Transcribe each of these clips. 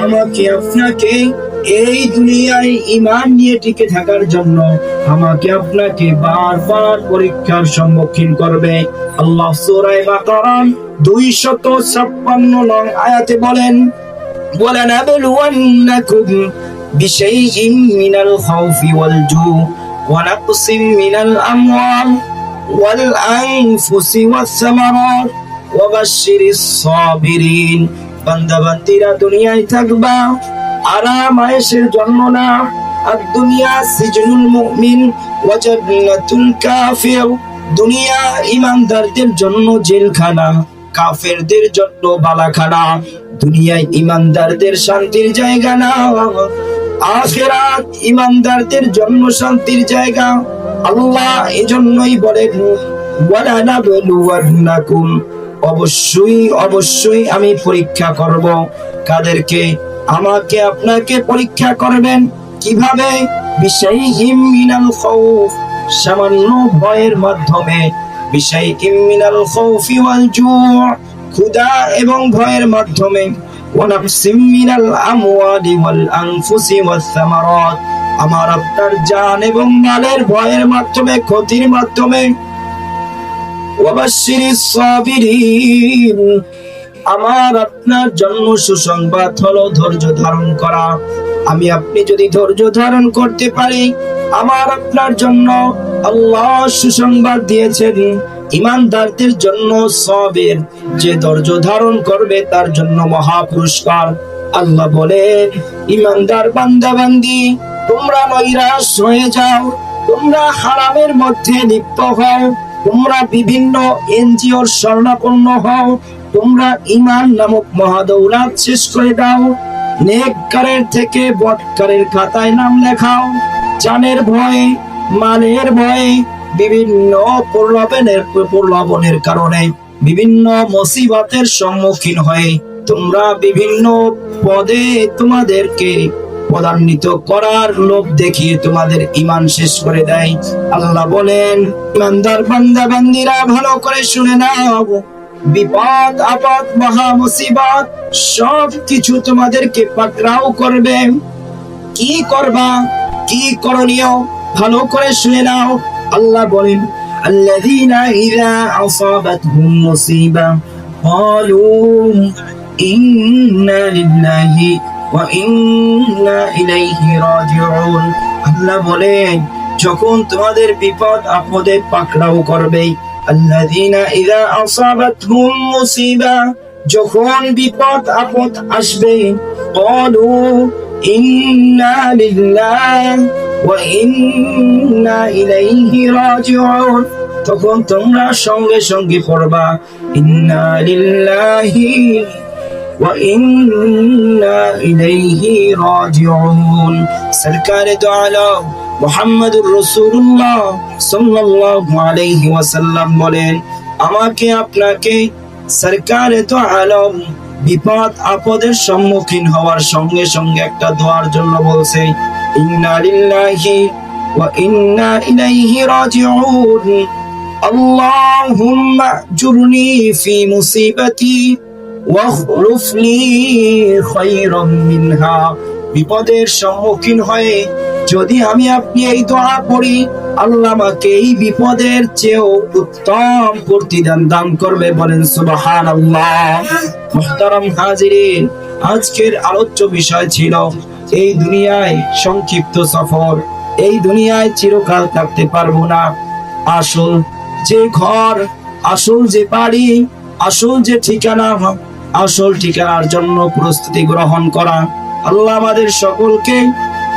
আমাকে আপনাকে এই দুনিয়ায় ঈমান নিয়ে টিকে থাকার জন্য আমাকে আপনাকে বারবার পরীক্ষার সম্মুখীন করবে। আল্লাহ সূরা বাকারা 256 নং আয়াতে বলেন, وَلَنَبْلُوَنَّكُمْ بِشَيْءٍ مِّنَ الْخَوْفِ وَالْجُوعِ وَنَقْصٍ مِّنَ الْأَمْوَالِ وَالْأَنفُسِ وَالثَّمَرَاتِ وَبَشِّرِ الصَّابِرِينَ। বান্দা বান্দিরা দুনিয়ায় থাকবা আরাম আয়েশের জন্য না। আদ-দুনিয়া সিজনুল মুমিন ওয়া জান্নাতুল কাফির। দুনিয়া ঈমানদারদের জন্য জেলখানা, কাফেরদের জন্য বালাখানা। দুনিয়ায় ঈমানদারদের শান্তির জায়গা না, আখিরাত ঈমানদারদের জন্য শান্তির জায়গা। আল্লাহ এজন্যই বলেন, ওয়ালা নাবলুওয়ান্নাকুম, অবশ্যই অবশ্যই আমি পরীক্ষা করব। কাদেরকে? আমাকে আপনাকে পরীক্ষা করবেন। কিভাবে? বিশাইইম মিনাল খাউফ, সামান্য ভয়ের মাধ্যমে। বিশাইইম মিনাল খাউফি ওয়াল জু', ক্ষুধা এবং ভয়ের মাধ্যমে। ওয়া নাফসিম মিনাল আমওয়ালি ওয়াল আনফুসি ওয়াস সামারাত, আমার আপনার জান এবং মালের ভয়ের মাধ্যমে, ক্ষতির মাধ্যমে। ওয়া বাশশিরিস সাবিরিন, আমার আপনার জন্য সুসংবাদ হলো ধৈর্য ধারণ করা। আমি আপনি যদি ধৈর্য ধারণ করতে পারি, আমার আপনার জন্য আল্লাহ সুসংবাদ দিয়েছেন ঈমানদারদের জন্য সবের, যে ধৈর্য ধারণ করবে তার জন্য মহা পুরস্কার। আল্লাহ বলেন, ঈমানদার বান্দা বান্দি, তোমরা নৈরাশ হয়ে যাও, তোমরা হারামের মধ্যে লিপ্ত হও, তোমরা বিভিন্ন এনজিওর শরণাপন্ন হও, তোমরা ঈমান নামক মহাদৌলত শেষ করে দাও, নেককারের থেকে বদকারের খাতায় নাম লেখাও। জানের ভয়ে, মালের ভয়ে, বিভিন্ন প্রলোভনের কারণে, বিভিন্ন মুসিবতের সম্মুখীন হয়ে তোমরা বিভিন্ন পদে তোমাদেরকে পদান্বিত করার লোভ দেখিয়ে তোমাদের ঈমান শেষ করে দেয়। আল্লাহ বলেন, ঈমানদার বান্দা বান্দিরা ভালো করে শুনে নাও, বিপদ আপদ মহা মুসিবত সব কিছু তোমাদেরকে পাকড়াও করবে। কি করবা, কি করণীয়, ভালো করে শুনে নাও। আল্লাহ বলেন, আল্লাযীনা ইযা আসাবাতহুম মুসিবা ক্বালু ইন্না লিল্লাহি ওয়া ইন্না ইলাইহি রাজিউন। আল্লাহ বলেন, যখন তোমাদের বিপদ আপদে পাকড়াও করবে, আল্লাযীনা ইযা আসাবাতহুম মুসিবা, যখন বিপদ আপদ আসবে, ক্বালু ইন্না লিল্লাহি ওয়া ইন্না ইলাইহি রাজিউন, তখন তোমরা সঙ্গে সঙ্গে পড়বা ইন্না লিল্লাহি ওয়া ইন্না ইলাইহি রাজিউন। সরকারে দো আলম মুহাম্মদুর রাসূলুল্লাহ সাল্লাল্লাহু আলাইহি ওয়াসাল্লাম বলেন, আমাকে আপনাকে সরকারে দো আলম বিপদ আপদের সম্মুখীন হওয়ার সঙ্গে সঙ্গে একটা দোয়ার জন্য বলছে, ইন্না লিল্লাহি ওয়া ইন্না ইলাইহি রাজিউন, আল্লাহুম্মা জুরনি ফি মুসিবাতি ওয়াখলুফ লি খায়রাম মিনহা। বিপদের সম্মুখীন হয়ে যদি আমি আপনি এই দোয়া পড়ি, আল্লাহ আমাকে এই বিপদের চেয়েও উত্তম প্রতিদান দান করবে। বলেন সুবহানাল্লাহ। মুহতারাম হাজিরিন, আজকের আলোচ্য বিষয় ছিল এই দুনিয়ায় সংক্ষিপ্ত সফর, এই দুনিয়ায় চিরকাল থাকতে পারবো না। আসল যে ঘর, আসল যে বাড়ি, আসল যে ঠিকানা, আসল ঠিকানার জন্য প্রস্তুতি গ্রহণ করা। আল্লাহ আমাদের সকলকে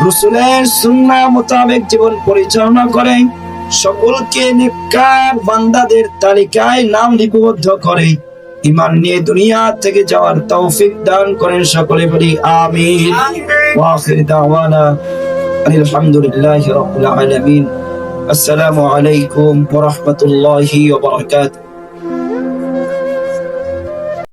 রাসূলের সুন্নাহ মোতাবেক জীবন পরিচালনা করে সকলকে নেককার বান্দাদের তালিকায় নাম লিপিবদ্ধ করে ঈমান নিয়ে দুনিয়া থেকে যাওয়ার তৌফিক দান করেন। সকলে বলি আমিন। ওয়া আখির দাওয়ানা আলহামদুলিল্লাহি রাব্বিল আলামিন। আসসালামু আলাইকুম ওয়া রাহমাতুল্লাহি ওয়া বারাকাতুহু।